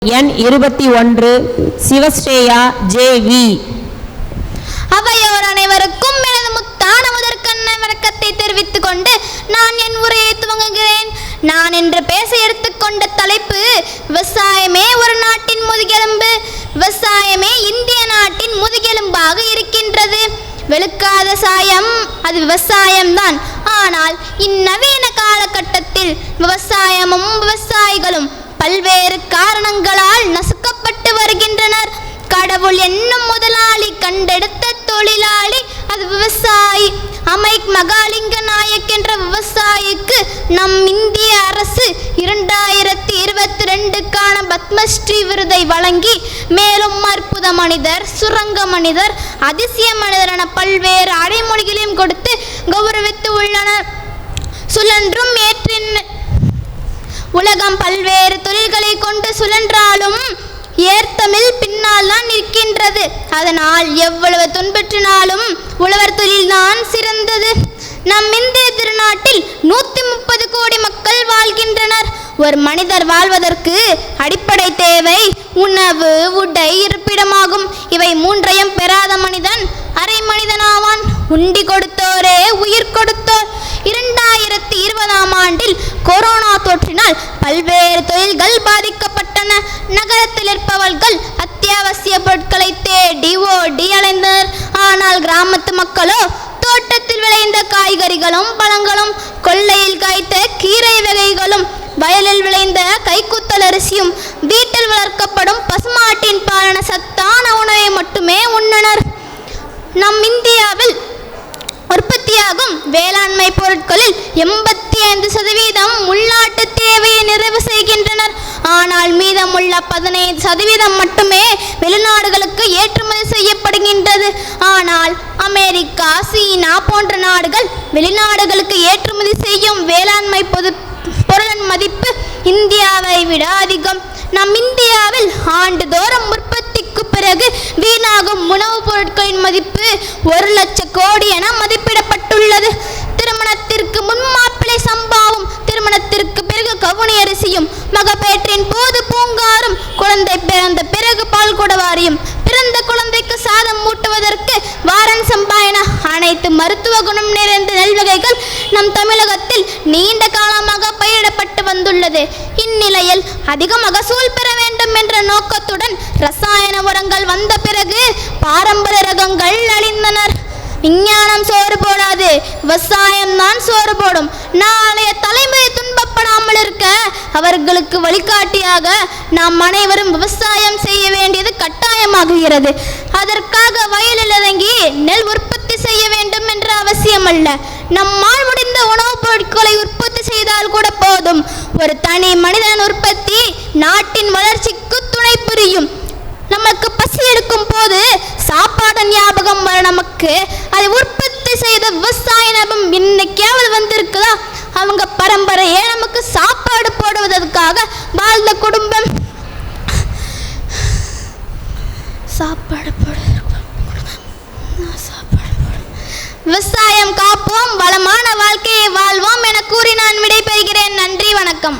எண் 21 சிவஸ்ரேயா ஜே.வி. அவையோர் அனைவருக்கும் எனது முத்தான முதற்கண்ண வணக்கத்தை தெரிவித்துக் கொண்டு நான் என் உரையை துவங்குகிறேன். நான் இன்று பேச எடுத்துக்கொண்ட தலைப்பு விவசாயமே ஒரு நாட்டின் முதுகெலும்பு. விவசாயமே இந்திய நாட்டின் முதுகெலும்பாக இருக்கின்றது. வெளுக்காத சாயம் அது விவசாயம்தான். ஆனால் இந்நவீன காலகட்டத்தில் விவசாயமும் விவசாயிகளும் பல்வேறு காரணங்களால் நசுக்கப்பட்டு வருகின்றனர். கடவுள் என்னும் முதலாளி கண்டெடுத்த தொழிலாளி அது விவசாயி. அமைக் மகாலிங்க நாயக் என்ற விவசாயிக்கு நம் இந்திய அரசு 2022க்கான பத்மஸ்ரீ விருதை வழங்கி மேலும் அற்புத மனிதர், சுரங்க மனிதர், அதிசய மனிதர் என பல்வேறு அடைமொழிகளையும் கொடுத்து கௌரவித்து உள்ளனர். சுழன்றும் ஏற்றின் உலகம் பல்வேறு தொழில்களை கொண்டு சுழன்றாலும் ஏர்த்தமிழ் பின்னால் தான் நிற்கின்றது. அதனால் எவ்வளவு துன்பற்றினாலும் உழவர் தொழில்தான் சிறந்தது. நம் இந்திய திருநாட்டில் 130 கோடி மக்கள் வாழ்கின்றனர். ஒரு மனிதர் வாழ்வதற்கு அடிப்படை தேவை உணவு, உடை, இருப்பிடமாகும். இவை மூன்றையும் பெறாத மனிதன் அரை மனிதனாவான். உண்டி கொடுத்தோரே உயிர் கொடுத்தோர். 2020ஆம் ஆண்டில் கொரோனா தொற்றினால் பல்வேறு தொழில்கள் பாதிக்கப்பட்டன. நகரத்தில் இருப்பவர்கள் அத்தியாவசிய பொருட்களை தேடி ஓடி அலைந்தனர். ஆனால் கிராமத்து மக்களோ தோட்டத்தில் விளைந்த காய்கறிகளும் பழங்களும், கொள்ளையில் காய்த்த கீரை வகைகளும், வயலில் விளைந்த கைக்குத்தல் அரிசியும், வீட்டில் வளர்க்கப்படும் பசுமாட்டின் பாலான சத்தான உணவை மட்டுமே உண்ணனர். நம் இந்தியாவில் உற்பத்தியாகும் வேளாண்மை பொருட்களில் 85% உள்நாட்டு தேவையை நிறைவு செய்கின்றனர். ஆனால் மீதமுள்ள 15% மட்டுமே வெளிநாடுகளுக்கு ஏற்றுமதி செய்யப்படுகின்றது. ஆனால் அமெரிக்கா, சீனா போன்ற நாடுகள் வெளிநாடுகளுக்கு ஏற்றுமதி செய்யும் வேளாண்மை பொருளின் மதிப்பு இந்தியாவை விட அதிகம். நம் இந்தியாவில் ஆண்டுதோறும் உற்பத்திக்கு பிறகு வீணாகும் உணவுப் பொருட்களின் மதிப்பு 1 லட்சம் கோடி என மதிப்பிடப்பட்டுள்ளது. திருமணத்திற்கு முன் மாப்பிள்ளை சம்பாவும், திருமணத்திற்கு பிறகு கவுனி அரிசியும், மகப்பேற்றின் போது பூங்காரும், குழந்தை பிறந்த பிறகு பால் குடவாரியும், பிறந்த குழந்தைக்கு சாதம் மூட்டுவதற்கு வாரன் சம்பா என அனைத்து மருத்துவ குணம் நிறைந்த நெல் வகைகள் நம் தமிழகத்தில் நீண்ட காலமாக பயிரிடப்பட்டு வந்துள்ளது. இந்நிலையில் அதிக மகசூல் பெற வேண்டும் என்ற நோக்கத்துடன் ரசாயன உரங்கள் வந்த பிறகு பாரம்பரிய ரகங்கள் அழிந்தனர். விஞ்ஞானம் சோறு போடாது, விவசாயம் தான் சோறு போடும். நாளைய தலைமுறை துன்பப்படாமல் இருக்க அவர்களுக்கு வழிகாட்டியாக நாம் அனைவரும் விவசாயம் செய்ய வேண்டியது கட்டாயமாகுகிறது. அதற்காக வயலில் இறங்கி நெல் உற்பத்தி செய்ய வேண்டும் என்ற அவசியம் அல்ல. நம்மால் முடிந்த உணவுப் பொருட்களை உற்பத்தி செய்தால் கூட போதும். ஒரு தனி மனிதன் உற்பத்தி நாட்டின் வளர்ச்சிக்கு துணை புரியும். நமக்கு பசி எடுக்கும் போது சாப்பாடு ஞாபகம் வர நமக்கு அதை உற்பத்தி செய்த விவசாய நபம் இன்னைக்காவது வந்திருக்குதா? அவங்க பரம்பரையே நமக்கு சாப்பாடு போடுவதற்காக வாழ்ந்த குடும்பம். விவசாயம் காப்போம், வளமான வாழ்க்கையை வாழ்வோம் என கூறி நான் விடைபெறுகிறேன். நன்றி, வணக்கம்.